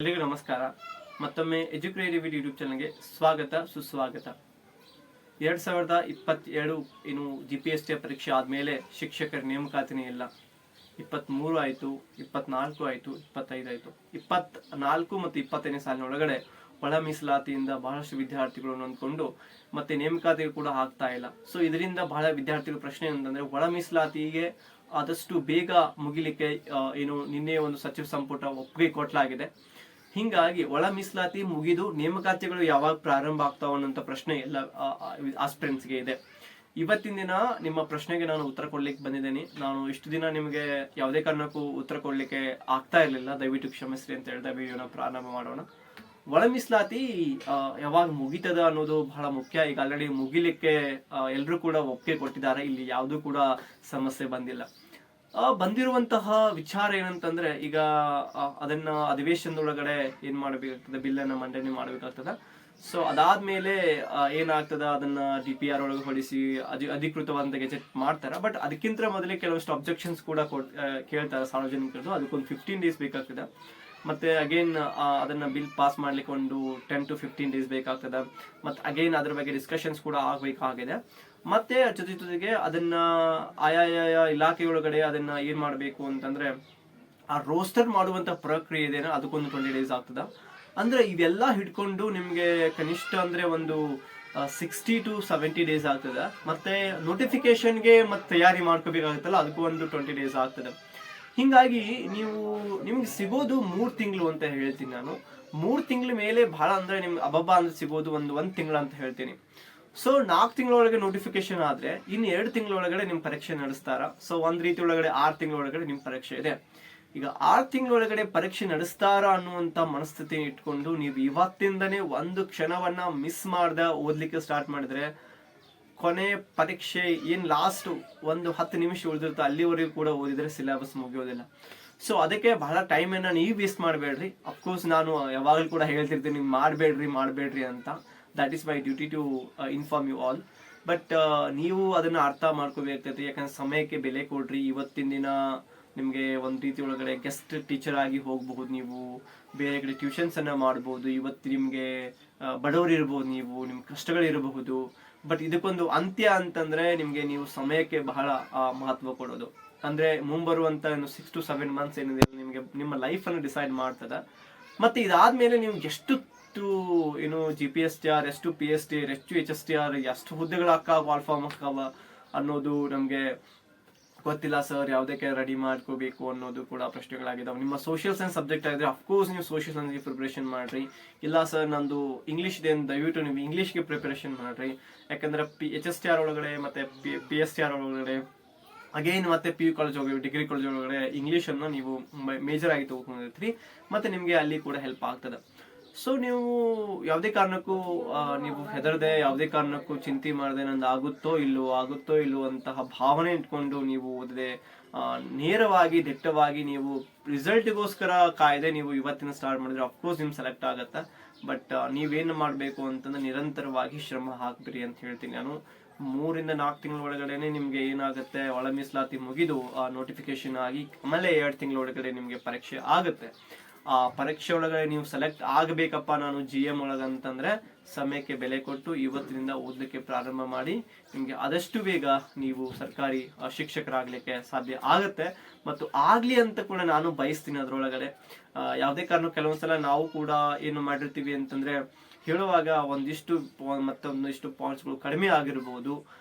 ಎಲ್ಲರಿಗೂ ನಮಸ್ಕಾರ. ಮತ್ತೊಮ್ಮೆ ಎಜುಕೇಟಿವ್ ಯೂಟ್ಯೂಬ್ ಚಾನಲ್ಗೆ ಸ್ವಾಗತ ಸುಸ್ವಾಗತ. 2027 ಇನ್ನು GPST ಪರೀಕ್ಷೆ ಆದಮೇಲೆ ಶಿಕ್ಷಕರ ನೇಮಕಾತಿನೇ ಇಲ್ಲ. 23 ಆಯಿತು, 24 ಆಯಿತು, 25 ಆಯಿತು. 24 ಮತ್ತು 25ನೇ ಸಾಲಿನೊಳಗಡೆ ಒಳ ಮೀಸಲಾತಿಯಿಂದ ಬಹಳಷ್ಟು ವಿದ್ಯಾರ್ಥಿಗಳು ನೊಂದ್ಕೊಂಡು ಮತ್ತೆ ನೇಮಕಾತಿ ಕೂಡ ಆಗ್ತಾ ಇಲ್ಲ. ಸೊ ಇದರಿಂದ ಬಹಳ ವಿದ್ಯಾರ್ಥಿಗಳ ಪ್ರಶ್ನೆ ಅಂತಂದ್ರೆ ಒಳ ಮೀಸಲಾತಿಗೆ ಆದಷ್ಟು ಬೇಗ ಮುಗಿಲಿಕ್ಕೆ ನಿನ್ನೆ ಒಂದು ಸಚಿವ ಸಂಪುಟ ಒಪ್ಪಿಗೆ ಕೊಟ್ಟಲಾಗಿದೆ. ಹಿಂಗಾಗಿ ಒಳ ಮೀಸಲಾತಿ ಮುಗಿದು ನೇಮಕಾತಿಗಳು ಯಾವಾಗ ಪ್ರಾರಂಭ ಆಗ್ತಾವ ಅನ್ನೋಂಥ ಪ್ರಶ್ನೆ ಎಲ್ಲ ಆಸ್ಪಿರೆಂಟ್ಸ್ಗೆ ಇದೆ. ಇವತ್ತಿನ ದಿನ ನಿಮ್ಮ ಪ್ರಶ್ನೆಗೆ ನಾನು ಉತ್ತರ ಕೊಡ್ಲಿಕ್ಕೆ ಬಂದಿದ್ದೇನೆ. ನಾನು ಇಷ್ಟು ದಿನ ನಿಮಗೆ ಯಾವುದೇ ಕಾರಣಕ್ಕೂ ಉತ್ತರ ಕೊಡ್ಲಿಕ್ಕೆ ಆಗ್ತಾ ಇರಲಿಲ್ಲ, ದಯವಿಟ್ಟು ಕ್ಷಮಿಸ್ರಿ ಅಂತ ಹೇಳ್ತಾ ವಿಡಿಯೋನ ಪ್ರಾರಂಭ ಮಾಡೋಣ. ಒಳ ಮೀಸಲಾತಿ ಯಾವಾಗ ಮುಗಿತದ ಅನ್ನೋದು ಬಹಳ ಮುಖ್ಯ. ಈಗ ಆಲ್ರೆಡಿ ಮುಗಿಲಿಕ್ಕೆ ಎಲ್ಲರೂ ಕೂಡ ಒಪ್ಪಿಗೆ ಕೊಟ್ಟಿದ್ದಾರೆ, ಇಲ್ಲಿ ಯಾವುದೂ ಕೂಡ ಸಮಸ್ಯೆ ಬಂದಿಲ್ಲ. ಬಂದಿರುವಂತಹ ವಿಚಾರ ಏನಂತಂದ್ರೆ, ಈಗ ಅದನ್ನ ಅಧಿವೇಶನದೊಳಗಡೆ ಏನ್ ಮಾಡ್ಬೇಕಾಗ್ತದೆ, ಬಿಲ್ ಅನ್ನ ಮಂಡನೆ ಮಾಡ್ಬೇಕಾಗ್ತದ. ಸೊ ಅದಾದ್ಮೇಲೆ ಏನಾಗ್ತದ, ಅದನ್ನ DPR ಒಳಗೆ ಹೊಡಿಸಿ ಅಧಿಕೃತವಾದ ಗೆಜೆಟ್ ಮಾಡ್ತಾರ. ಬಟ್ ಅದಕ್ಕಿಂತ ಮೊದಲೇ ಕೆಲವಷ್ಟು ಅಬ್ಜೆಕ್ಷನ್ಸ್ ಕೂಡ ಕೇಳ್ತಾರೆ ಸಾರ್ವಜನಿಕರು. ಅದಕ್ಕೊಂದು 15 days ಬೇಕಾಗ್ತದೆ. ಮತ್ತೆ ಅಗೇನ್ ಅದನ್ನ ಬಿಲ್ ಪಾಸ್ ಮಾಡ್ಲಿಕ್ಕೆ ಒಂದು 10 to 15 days ಬೇಕಾಗ್ತದೆ. ಮತ್ತೆ ಅಗೇನ್ ಅದ್ರ ಬಗ್ಗೆ ಡಿಸ್ಕಷನ್ಸ್ ಕೂಡ ಆಗ್ಬೇಕಾಗಿದೆ. ಮತ್ತೆ ಜೊತೆಗೆ ಅದನ್ನ ಆಯಾಯ ಇಲಾಖೆಯೊಳಗಡೆ ಅದನ್ನ ಏನ್ ಮಾಡ್ಬೇಕು ಅಂತಂದ್ರೆ, ಆ ರೋಸ್ಟರ್ ಮಾಡುವಂತ ಪ್ರಕ್ರಿಯೆ ಇದೇನೋ ಅದಕ್ಕೊಂದು 20 days ಆಗ್ತದ. ಅಂದ್ರೆ ಇವೆಲ್ಲ ಹಿಡ್ಕೊಂಡು ನಿಮ್ಗೆ ಕನಿಷ್ಠ ಅಂದ್ರೆ ಒಂದು 60 to 70 days ಆಗ್ತದೆ. ಮತ್ತೆ ನೋಟಿಫಿಕೇಶನ್ಗೆ ಮತ್ತೆ ತಯಾರಿ ಮಾಡ್ಕೋಬೇಕಾಗುತ್ತಲ್ಲ, ಅದಕ್ಕೂ ಒಂದು 20 days ಆಗ್ತದೆ. ಹಿಂಗಾಗಿ ನಿಮ್ಗೆ ಸಿಗೋದು 3 ತಿಂಗಳು ಅಂತ ಹೇಳ್ತೀನಿ ನಾನು. 3 ತಿಂಗಳ ಮೇಲೆ ಬಹಳ ಅಂದ್ರೆ ನಿಮ್ಗೆ ಅಬ್ಬಬ್ಬ ಅಂದ್ರೆ ಸಿಗೋದು ಒಂದ್ ತಿಂಗಳ ಅಂತ ಹೇಳ್ತೀನಿ. ಸೊ 4 ತಿಂಗಳೊಳಗೆ ನೋಟಿಫಿಕೇಶನ್ ಆದ್ರೆ ಇನ್ನು 2 ತಿಂಗಳೊಳಗಡೆ ನಿಮ್ ಪರೀಕ್ಷೆ ನಡೆಸ್ತಾರ. ಸೊ ಒಂದ್ ರೀತಿ ಒಳಗಡೆ 6 ತಿಂಗಳೊಳಗಡೆ ನಿಮ್ ಪರೀಕ್ಷೆ ಇದೆ. ಈಗ 6 ತಿಂಗಳೊಳಗಡೆ ಪರೀಕ್ಷೆ ನಡೆಸ್ತಾರ ಅನ್ನುವಂತ ಮನಸ್ಥಿತಿ ಇಟ್ಕೊಂಡು ನೀವು ಇವತ್ತಿಂದನೇ ಒಂದು ಕ್ಷಣವನ್ನ ಮಿಸ್ ಮಾಡ್ದ ಓದ್ಲಿಕ್ಕೆ ಸ್ಟಾರ್ಟ್ ಮಾಡಿದ್ರೆ, ಕೊನೆ ಪರೀಕ್ಷೆ ಏನ್ ಲಾಸ್ಟ್ ಒಂದು 10 ನಿಮಿಷ ಉಳಿದಿರುತ್ತೆ ಅಲ್ಲಿವರೆಗೂ ಕೂಡ ಓದಿದ್ರೆ ಸಿಲೆಬಸ್ ಮುಗಿಯೋದಿಲ್ಲ. ಸೊ ಅದಕ್ಕೆ ಬಹಳ ಟೈಮ್ ಅನ್ನ ನೀವು ವೇಸ್ಟ್ ಮಾಡಬೇಡ್ರಿ. ಅಫ್ಕೋರ್ಸ್ ನಾನು ಯಾವಾಗಲೂ ಕೂಡ ಹೇಳ್ತಿರ್ತೀನಿ, ಮಾಡಬೇಡ್ರಿ ಅಂತ. That is my duty to inform you all. But ನೀವು ಅದನ್ನ ಅರ್ಥ ಮಾಡ್ಕೋಬೇಕಾಗ್ತೈತಿ. ಯಾಕಂದ್ರೆ ಸಮಯಕ್ಕೆ ಬೆಲೆ ಕೊಡ್ರಿ. ಇವತ್ತಿನ ದಿನ ನಿಮ್ಗೆ ಒಂದ್ ರೀತಿ ಒಳಗಡೆ ಗೆಸ್ಟ್ ಟೀಚರ್ ಆಗಿ ಹೋಗಬಹುದು, ನೀವು ಬೇರೆ ಕಡೆ ಟ್ಯೂಷನ್ಸ್ ಅನ್ನ ಮಾಡಬಹುದು. ಇವತ್ತು ನಿಮ್ಗೆ ಬಡವರು ಇರಬಹುದು, ನಿಮ್ ಕಷ್ಟಗಳಿರಬಹುದು. ಬಟ್ ಇದಕ್ಕೊಂದು ಅಂತ್ಯ ಅಂತಂದ್ರೆ ನಿಮ್ಗೆ ನೀವು ಸಮಯಕ್ಕೆ ಬಹಳ ಮಹತ್ವ ಕೊಡೋದು. ಅಂದ್ರೆ ಮುಂಬರುವಂತ 6 to 7 months ಏನಿದೆ ನಿಮ್ಗೆ ನಿಮ್ಮ ಲೈಫ್ ಅನ್ನು ಡಿಸೈಡ್ ಮಾಡ್ತದ. ಮತ್ತೆ ಇದಾದ್ಮೇಲೆ ನೀವು ಎಷ್ಟು GPSTR, ಎಷ್ಟು PSTR, ಎಷ್ಟು HSTR, ಎಷ್ಟು ಹುದ್ದೆಗಳು ವಾಲ್ಫಾರ್ಮ್ ಅಕ್ಕಾವ ಅನ್ನೋದು ನಮ್ಗೆ ಗೊತ್ತಿಲ್ಲ ಸರ್. ಯಾವ್ದಕ್ಕೆ ರೆಡಿ ಮಾಡ್ಕೋಬೇಕು ಅನ್ನೋದು ಕೂಡ ಪ್ರಶ್ನೆಗಳಾಗಿದ್ದಾವೆ. ನಿಮ್ಮ ಸೋಷಿಯಲ್ ಸೈನ್ಸ್ ಸಬ್ಜೆಕ್ಟ್ ಆಗಿದ್ರೆ ಅಫ್ಕೋರ್ಸ್ ನೀವು ಸೋಷಿಯಲ್ ಸೈನ್ಸ್ಗೆ ಪ್ರಿಪರೇಷನ್ ಮಾಡ್ರಿ. ಇಲ್ಲ ಸರ್ ನಂದು ಇಂಗ್ಲಿಷ್ ಇದೆ, ದಯವಿಟ್ಟು ನೀವು ಇಂಗ್ಲಿಷ್ಗೆ ಪ್ರಿಪರೇಷನ್ ಮಾಡ್ರಿ. ಯಾಕಂದ್ರೆ HSTR ಒಳಗಡೆ ಮತ್ತೆ PSTR ಒಳಗಡೆ ಅಗೇನ್ ಮತ್ತೆ PU ಕಾಲೇಜ್ ಹೋಗಿ ಡಿಗ್ರಿ ಕಾಲೇಜ್ ಒಳಗಡೆ ಇಂಗ್ಲಿಷ್ ಅನ್ನ ನೀವು ಮೇಜರ್ ಆಗಿ ತಗೊಂಡಿರ್ತೀರಿ. ಮತ್ತೆ ನಿಮ್ಗೆ ಅಲ್ಲಿ ಕೂಡ ಹೆಲ್ಪ್ ಆಗ್ತದೆ. ಸೊ ನೀವು ಯಾವುದೇ ಕಾರಣಕ್ಕೂ ನೀವು ಹೆದರದೆ, ಯಾವುದೇ ಕಾರಣಕ್ಕೂ ಚಿಂತೆ ಮಾಡದೆ, ನಂದು ಆಗುತ್ತೋ ಇಲ್ಲೋ ಅಂತಹ ಭಾವನೆ ಇಟ್ಕೊಂಡು ನೀವು ಓದದೆ ನೇರವಾಗಿ ದಿಟ್ಟವಾಗಿ ನೀವು ರಿಸಲ್ಟ್ಗೋಸ್ಕರ ಕಾಯ್ದೆ ನೀವು ಇವತ್ತಿನ ಸ್ಟಾರ್ಟ್ ಮಾಡಿದ್ರೆ ಅಫ್ಕೋರ್ಸ್ ನಿಮ್ಗೆ ಸೆಲೆಕ್ಟ್ ಆಗತ್ತೆ. ಬಟ್ ನೀವೇನು ಮಾಡಬೇಕು ಅಂತಂದ್ರೆ ನಿರಂತರವಾಗಿ ಶ್ರಮ ಹಾಕ್ಬಿರಿ ಅಂತ ಹೇಳ್ತೀನಿ ನಾನು. 3 ಇಂದ 4 ತಿಂಗಳ ಒಳಗಡೆನೆ ನಿಮ್ಗೆ ಏನಾಗುತ್ತೆ, ಒಳ ಮೀಸಲಾತಿ ಮುಗಿದು ನೋಟಿಫಿಕೇಶನ್ ಆಗಿ ಆಮೇಲೆ 2 ತಿಂಗಳ ಒಳಗಡೆ ನಿಮ್ಗೆ ಪರೀಕ್ಷೆ ಆಗುತ್ತೆ. ಆ ಪರೀಕ್ಷೆ ಒಳಗಡೆ ನೀವು ಸೆಲೆಕ್ಟ್ ಆಗಬೇಕಪ್ಪ ನಾನು GM ಒಳಗಂತಂದ್ರೆ ಸಮಯಕ್ಕೆ ಬೆಲೆ ಕೊಟ್ಟು ಇವತ್ತಿನಿಂದ ಓದಲಿಕ್ಕೆ ಪ್ರಾರಂಭ ಮಾಡಿ. ನಿಮ್ಗೆ ಆದಷ್ಟು ಬೇಗ ನೀವು ಸರ್ಕಾರಿ ಶಿಕ್ಷಕರಾಗ್ಲಿಕ್ಕೆ ಸಾಧ್ಯ ಆಗತ್ತೆ. ಮತ್ತು ಆಗ್ಲಿ ಅಂತ ಕೂಡ ನಾನು ಬಯಸ್ತೀನಿ. ಅದ್ರೊಳಗಡೆ ಯಾವುದೇ ಕಾರಣ ಕೆಲವೊಂದ್ಸಲ ನಾವು ಕೂಡ ಏನು ಮಾಡಿರ್ತೀವಿ ಅಂತಂದ್ರೆ, ಹೇಳುವಾಗ ಒಂದಿಷ್ಟು ಪಾಯಿಂಟ್ಸ್ಗಳು ಕಡಿಮೆ ಆಗಿರ್ಬೋದು.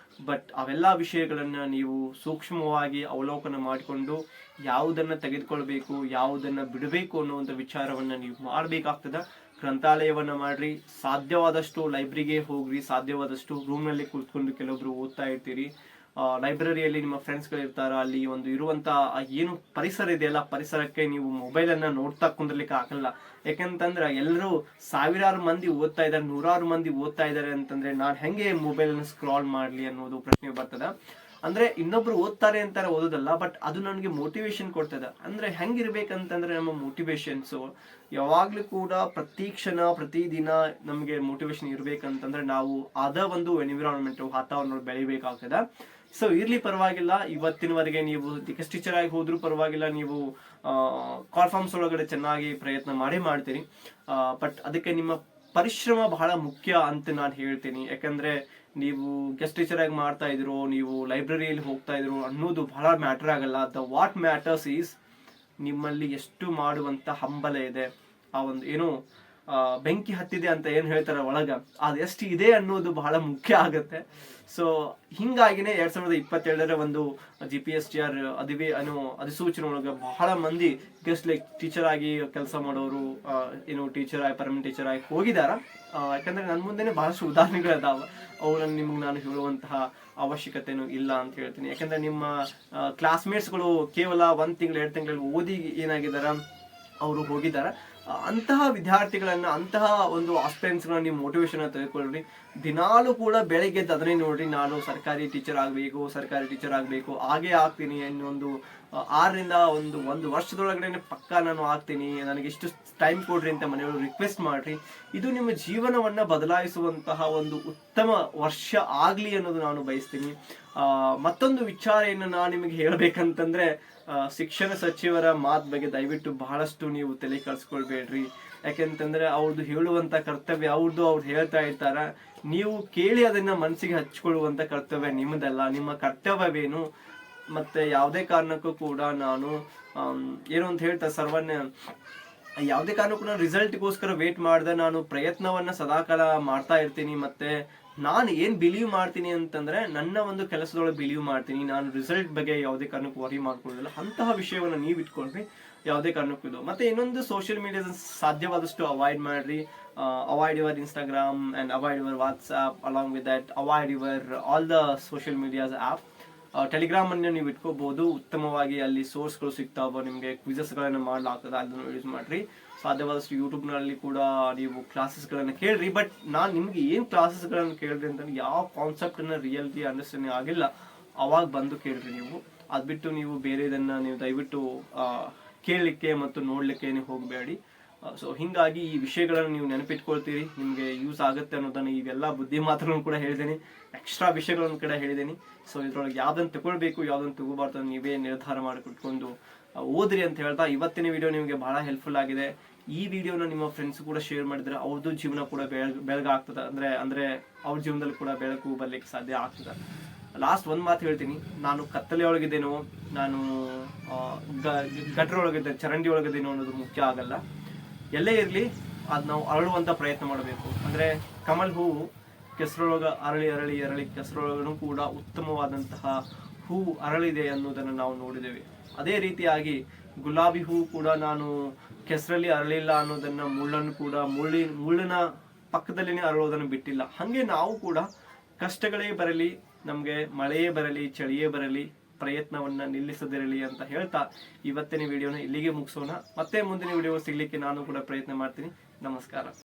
ಬಟ್ ಅವೆಲ್ಲ ವಿಷಯಗಳನ್ನ ನೀವು ಸೂಕ್ಷ್ಮವಾಗಿ ಅವಲೋಕನ ಮಾಡಿಕೊಂಡು ಯಾವುದನ್ನ ತೆಗೆದುಕೊಳ್ಬೇಕು, ಯಾವುದನ್ನ ಬಿಡಬೇಕು ಅನ್ನುವಂಥ ವಿಚಾರವನ್ನ ನೀವು ಮಾಡಬೇಕಾಗ್ತದ. ಗ್ರಂಥಾಲಯವನ್ನ ಮಾಡ್ರಿ, ಸಾಧ್ಯವಾದಷ್ಟು ಲೈಬ್ರರಿಗೆ ಹೋಗ್ರಿ, ಸಾಧ್ಯವಾದಷ್ಟು ರೂಮ್ನಲ್ಲಿ ಕೂತ್ಕೊಂಡು ಕೆಲವೊಬ್ರು ಓದ್ತಾ ಇರ್ತೀರಿ. ಲೈಬ್ರರಿಯಲ್ಲಿ ನಿಮ್ಮ ಫ್ರೆಂಡ್ಸ್ಗಳು ಇರ್ತಾರ, ಅಲ್ಲಿ ಒಂದು ಇರುವಂತ ಏನು ಪರಿಸರ ಇದೆಯಲ್ಲ, ಪರಿಸರಕ್ಕೆ ನೀವು ಮೊಬೈಲ್ ಅನ್ನ ನೋಡ್ತಾ ಕುಂದ್ರಲಿಕ್ಕೆ ಆಗಲ್ಲ. ಯಾಕಂತಂದ್ರೆ ಎಲ್ಲರೂ ಸಾವಿರಾರು ಮಂದಿ ಓದ್ತಾ ಇದ್ದಾರೆ, 100 ಮಂದಿ ಓದ್ತಾ ಇದ್ದಾರೆ ಅಂತಂದ್ರೆ ನಾನು ಹೆಂಗೆ ಮೊಬೈಲ್ ಅನ್ನು ಸ್ಕ್ರಾಲ್ ಮಾಡ್ಲಿ ಅನ್ನೋದು ಪ್ರಶ್ನೆ ಬರ್ತದ. ಅಂದ್ರೆ ಇನ್ನೊಬ್ರು ಓದ್ತಾರೆ ಅಂತಾರೆ ಓದೋದಲ್ಲ, ಬಟ್ ಅದು ನನಗೆ ಮೋಟಿವೇಶನ್ ಕೊಡ್ತದ. ಅಂದ್ರೆ ಹೆಂಗಿರ್ಬೇಕಂತಂದ್ರೆ ನಮ್ಮ ಮೋಟಿವೇಶನ್ಸ್ ಯಾವಾಗ್ಲೂ ಕೂಡ ಪ್ರತಿ ಕ್ಷಣ ಪ್ರತಿ ದಿನ ನಮ್ಗೆ ಮೋಟಿವೇಶನ್ ಇರ್ಬೇಕಂತಂದ್ರೆ ನಾವು ಅದ ಒಂದು ಎನ್ವಿರಾನ್ಮೆಂಟ್ ವಾತಾವರಣ ಬೆಳಿಬೇಕಾಗ್ತದ. ಸೊ ಇರ್ಲಿ, ಪರವಾಗಿಲ್ಲ. ಇವತ್ತಿನವರೆಗೆ ನೀವು ಗೆಸ್ಟ್ ಟೀಚರ್ ಆಗಿ ಹೋದ್ರೂ ಪರವಾಗಿಲ್ಲ, ನೀವು ಕಾಲ್ ಫಾರ್ಮ್ಸ್ ಒಳಗಡೆ ಚೆನ್ನಾಗಿ ಪ್ರಯತ್ನ ಮಾಡ್ತೀನಿ. ಬಟ್ ಅದಕ್ಕೆ ನಿಮ್ಮ ಪರಿಶ್ರಮ ಬಹಳ ಮುಖ್ಯ ಅಂತ ನಾನು ಹೇಳ್ತೀನಿ. ಯಾಕಂದ್ರೆ ನೀವು ಗೆಸ್ಟ್ ಟೀಚರ್ ಆಗಿ ಮಾಡ್ತಾ ಇದ್ರು, ನೀವು ಲೈಬ್ರರಿಯಲ್ಲಿ ಹೋಗ್ತಾ ಇದ್ರು ಅನ್ನೋದು ಬಹಳ ಮ್ಯಾಟರ್ ಆಗಲ್ಲ. ವಾಟ್ ಮ್ಯಾಟರ್ಸ್ ಈಸ್ ನಿಮ್ಮಲ್ಲಿ ಎಷ್ಟು ಮಾಡುವಂತ ಹಂಬಲ ಇದೆ, ಆ ಒಂದು ಏನು ಬೆಂಕಿ ಹತ್ತಿದೆ ಅಂತ ಏನ್ ಹೇಳ್ತಾರೆ ಒಳಗ, ಅದು ಎಷ್ಟು ಇದೆ ಅನ್ನೋದು ಬಹಳ ಮುಖ್ಯ ಆಗುತ್ತೆ. ಸೊ ಹಿಂಗಾಗಿನೇ 2027 ಒಂದು GPSTR ಅಧಿಸೂಚನೆ ಒಳಗೆ ಬಹಳ ಮಂದಿ ಗೆಸ್ಟ್ ಟೀಚರ್ ಆಗಿ ಕೆಲಸ ಮಾಡೋರು ಏನು ಟೀಚರ್ ಆಗಿ ಪರ್ಮನೆಂಟ್ ಟೀಚರ್ ಆಗಿ ಹೋಗಿದಾರ. ಯಾಕಂದ್ರೆ ನನ್ನ ಮುಂದೆನೆ ಬಹಳಷ್ಟು ಉದಾಹರಣೆಗಳಿದಾವ, ಅವುಗಳನ್ನು ನಿಮ್ಗೆ ನಾನು ಹೇಳುವಂತಹ ಅವಶ್ಯಕತೆನೂ ಇಲ್ಲ ಅಂತ ಹೇಳ್ತೀನಿ. ಯಾಕಂದ್ರೆ ನಿಮ್ಮ ಕ್ಲಾಸ್ಮೇಟ್ಸ್ಗಳು ಕೇವಲ 1 ತಿಂಗಳು 2 ತಿಂಗಳಲ್ಲಿ ಓದಿ ಏನಾಗಿದಾರ ಅವರು ಹೋಗಿದಾರ. ಅಂತಹ ವಿದ್ಯಾರ್ಥಿಗಳನ್ನ, ಅಂತಹ ಒಂದು ಆಸ್ಪಿರೆಂಟ್ಸ್ಗಳನ್ನ ನೀವು ಮೋಟಿವೇಶನ್ ತೆಗೆದುಕೊಳ್ಳ್ರಿ. ದಿನಾಲೂ ಕೂಡ ಬೆಳಗ್ಗೆ ಅದನ್ನೇ ನೋಡ್ರಿ, ನಾನು ಸರ್ಕಾರಿ ಟೀಚರ್ ಆಗಬೇಕು, ಹಾಗೆ ಆಗ್ತೀನಿ, ಇನ್ನೊಂದು 6 ರಿಂದ ಒಂದು ವರ್ಷದೊಳಗಡೆ ಪಕ್ಕ ನಾನು ಆಗ್ತೀನಿ, ನನಗೆ ಇಷ್ಟು ಟೈಮ್ ಕೊಡ್ರಿ ಅಂತ ಮನೆಯವರು ರಿಕ್ವೆಸ್ಟ್ ಮಾಡ್ರಿ. ಇದು ನಿಮ್ಮ ಜೀವನವನ್ನ ಬದಲಾಯಿಸುವಂತಹ ಒಂದು ಉತ್ತಮ ವರ್ಷ ಆಗ್ಲಿ ಅನ್ನೋದು ನಾನು ಬಯಸ್ತೀನಿ. ಮತ್ತೊಂದು ವಿಚಾರ ಏನು ನಾನು ನಿಮಗೆ ಹೇಳ್ಬೇಕಂತಂದ್ರೆ, ಶಿಕ್ಷಣ ಸಚಿವರ ಮಾತು ಬಗ್ಗೆ ದಯವಿಟ್ಟು ಬಹಳಷ್ಟು ನೀವು ತಲೆ ಕೆಡಿಸ್ಕೊಳ್ಬೇಡ್ರಿ. ಯಾಕೆಂತಂದ್ರೆ ಅವ್ರದ್ದು ಹೇಳುವಂತ ಕರ್ತವ್ಯ ಅವ್ರು ಹೇಳ್ತಾ ಇರ್ತಾರ, ನೀವು ಕೇಳಿ ಅದನ್ನ ಮನಸ್ಸಿಗೆ ಹಚ್ಕೊಳ್ಳುವಂತ ಕರ್ತವ್ಯ ನಿಮ್ಮದಲ್ಲ. ನಿಮ್ಮ ಕರ್ತವ್ಯವೇನು, ಮತ್ತೆ ಯಾವುದೇ ಕಾರಣಕ್ಕೂ ಕೂಡ ನಾನು ಏನು ಅಂತ ಹೇಳ್ತಾ ಯಾವುದೇ ಕಾರಣಕ್ಕೂ ನಾನು ರಿಸಲ್ಟ್ಗೋಸ್ಕರ ವೇಟ್ ಮಾಡ್ದೆ, ನಾನು ಪ್ರಯತ್ನವನ್ನ ಸದಾಕಾಲ ಮಾಡ್ತಾ ಇರ್ತೀನಿ. ಮತ್ತೆ ನಾನು ಏನ್ ಬಿಲೀವ್ ಮಾಡ್ತೀನಿ ಅಂತಂದ್ರೆ, ನನ್ನ ಒಂದು ಕೆಲಸದೊಳಗೆ ಬಿಲೀವ್ ಮಾಡ್ತೀನಿ. ನಾನು ರಿಸಲ್ಟ್ ಬಗ್ಗೆ ಯಾವುದೇ ಕಾರಣಕ್ಕೂ ವರಿ ಮಾಡ್ಕೊಳ್ಳೋದಿಲ್ಲ. ಅಂತಹ ವಿಷಯವನ್ನ ನೀವು ಇಟ್ಕೊಳ್ರಿ, ಯಾವುದೇ ಕಾರಣಕ್ಕೂ ಇದು. ಮತ್ತೆ ಇನ್ನೊಂದು, ಸೋಷಿಯಲ್ ಮೀಡಿಯಾ ಸಾಧ್ಯವಾದಷ್ಟು ಅವಾಯ್ಡ್ ಮಾಡ್ರಿ. Avoid your Instagram and avoid your WhatsApp, along with that avoid your all the social medias app. Telegram ಅನ್ನು ನೀವು ಇಟ್ಕೋಬಹುದು, ಉತ್ತಮವಾಗಿ ಅಲ್ಲಿ ಸೋರ್ಸ್ಗಳು ಸಿಗ್ತಾವ, ನಿಮಗೆ ಕ್ವಿಜಸ್ಗಳನ್ನು ಮಾಡ್ಲಾಗ್ತದೆ, ಅದನ್ನು ಯೂಸ್ ಮಾಡ್ರಿ. ಸಾಧ್ಯವಾದಷ್ಟು ಯೂಟ್ಯೂಬ್ನಲ್ಲಿ ಕೂಡ ನೀವು ಕ್ಲಾಸಸ್ಗಳನ್ನು ಕೇಳ್ರಿ. ಬಟ್ ನಾನು ನಿಮ್ಗೆ ಏನು ಕ್ಲಾಸಸ್ಗಳನ್ನು ಕೇಳ್ರಿ ಅಂತಂದ್ರೆ, ಯಾವ ಕಾನ್ಸೆಪ್ಟನ್ನು ರಿಯಲ್ಟಿ ಅಂಡರ್ಸ್ಟ್ಯಾಂಡಿಂಗ್ ಆಗಿಲ್ಲ ಅವಾಗ ಬಂದು ಕೇಳ್ರಿ ನೀವು. ಅದು ಬಿಟ್ಟು ನೀವು ಬೇರೆದನ್ನು ನೀವು ದಯವಿಟ್ಟು ಕೇಳಲಿಕ್ಕೆ ಮತ್ತು ನೋಡಲಿಕ್ಕೆ ನೀವು ಹೋಗಬೇಡಿ. ಸೊ ಹಿಂಗಾಗಿ ಈ ವಿಷಯಗಳನ್ನು ನೀವು ನೆನಪಿಟ್ಕೊಳ್ತೀರಿ, ನಿಮಗೆ ಯೂಸ್ ಆಗುತ್ತೆ ಅನ್ನೋದನ್ನು ಇವೆಲ್ಲ ಬುದ್ಧಿ ಮಾತುಗಳನ್ನು ಕೂಡ ಹೇಳಿದ್ದೀನಿ, ಎಕ್ಸ್ಟ್ರಾ ವಿಷಯಗಳನ್ನು ಕೂಡ ಹೇಳಿದ್ದೀನಿ. ಸೊ ಇದ್ರೊಳಗೆ ಯಾವ್ದನ್ನು ತಗೊಳ್ಬೇಕು ಯಾವ್ದನ್ನು ತಗೋಬಾರ್ದು ನೀವೇ ನಿರ್ಧಾರ ಮಾಡಿಕೊಟ್ಕೊಂಡು ಓದ್ರಿ ಅಂತ ಹೇಳ್ತಾ, ಇವತ್ತಿನ ವಿಡಿಯೋ ನಿಮಗೆ ಬಹಳ ಹೆಲ್ಪ್ಫುಲ್ ಆಗಿದೆ. ಈ ವಿಡಿಯೋನ ನಿಮ್ಮ ಫ್ರೆಂಡ್ಸ್ ಕೂಡ ಶೇರ್ ಮಾಡಿದ್ರೆ ಅವ್ರದ್ದು ಜೀವನ ಕೂಡ ಬೆಳಗಾಗ್ತದೆ, ಅಂದ್ರೆ ಅವ್ರ ಜೀವನದಲ್ಲಿ ಕೂಡ ಬೆಳಕು ಬರ್ಲಿಕ್ಕೆ ಸಾಧ್ಯ ಆಗ್ತದೆ. ಲಾಸ್ಟ್ ಒಂದು ಮಾತು ಹೇಳ್ತೀನಿ, ನಾನು ಕತ್ತಲೆ ಒಳಗಿದ್ದೇನೋ, ನಾನು ಗಟ್ರ ಒಳಗಿದ್ದೆ, ಚರಂಡಿ ಒಳಗಿದ್ದೇನೋ ಅನ್ನೋದು ಮುಖ್ಯ ಆಗಲ್ಲ. ಎಲ್ಲೇ ಇರಲಿ ಅದು ನಾವು ಅರಳುವಂತ ಪ್ರಯತ್ನ ಮಾಡಬೇಕು. ಅಂದ್ರೆ ಕಮಲ್ ಹೂವು ಕೆಸರೊಳಗ ಅರಳಿ ಕೆಸರೊಳಗೂ ಕೂಡ ಉತ್ತಮವಾದಂತಹ ಹೂವು ಅರಳಿದೆ ಅನ್ನೋದನ್ನು ನಾವು ನೋಡಿದ್ದೇವೆ. ಅದೇ ರೀತಿಯಾಗಿ ಗುಲಾಬಿ ಹೂವು ಕೂಡ ನಾನು ಕೆಸರಲ್ಲಿ ಅರಳಿಲ್ಲ ಅನ್ನೋದನ್ನ ಮುಳ್ಳನ್ನು ಕೂಡ ಮುಳ್ಳಿನ ಪಕ್ಕದಲ್ಲಿನೇ ಅರಳೋದನ್ನು ಬಿಟ್ಟಿಲ್ಲ. ಹಾಗೆ ನಾವು ಕೂಡ ಕಷ್ಟಗಳೇ ಬರಲಿ, ನಮಗೆ ಮಳೆಯೇ ಬರಲಿ, ಚಳಿಯೇ ಬರಲಿ, ಪ್ರಯತ್ನವನ್ನ ನಿಲ್ಲಿಸದಿರಲಿ ಅಂತ ಹೇಳ್ತಾ ಇವತ್ತಿನ ವಿಡಿಯೋನ ಇಲ್ಲಿಗೆ ಮುಗಿಸೋಣ. ಮತ್ತೆ ಮುಂದಿನ ವಿಡಿಯೋ ಸಿಗ್ಲಿಕ್ಕೆ ನಾನು ಕೂಡ ಪ್ರಯತ್ನ ಮಾಡ್ತೀನಿ. ನಮಸ್ಕಾರ.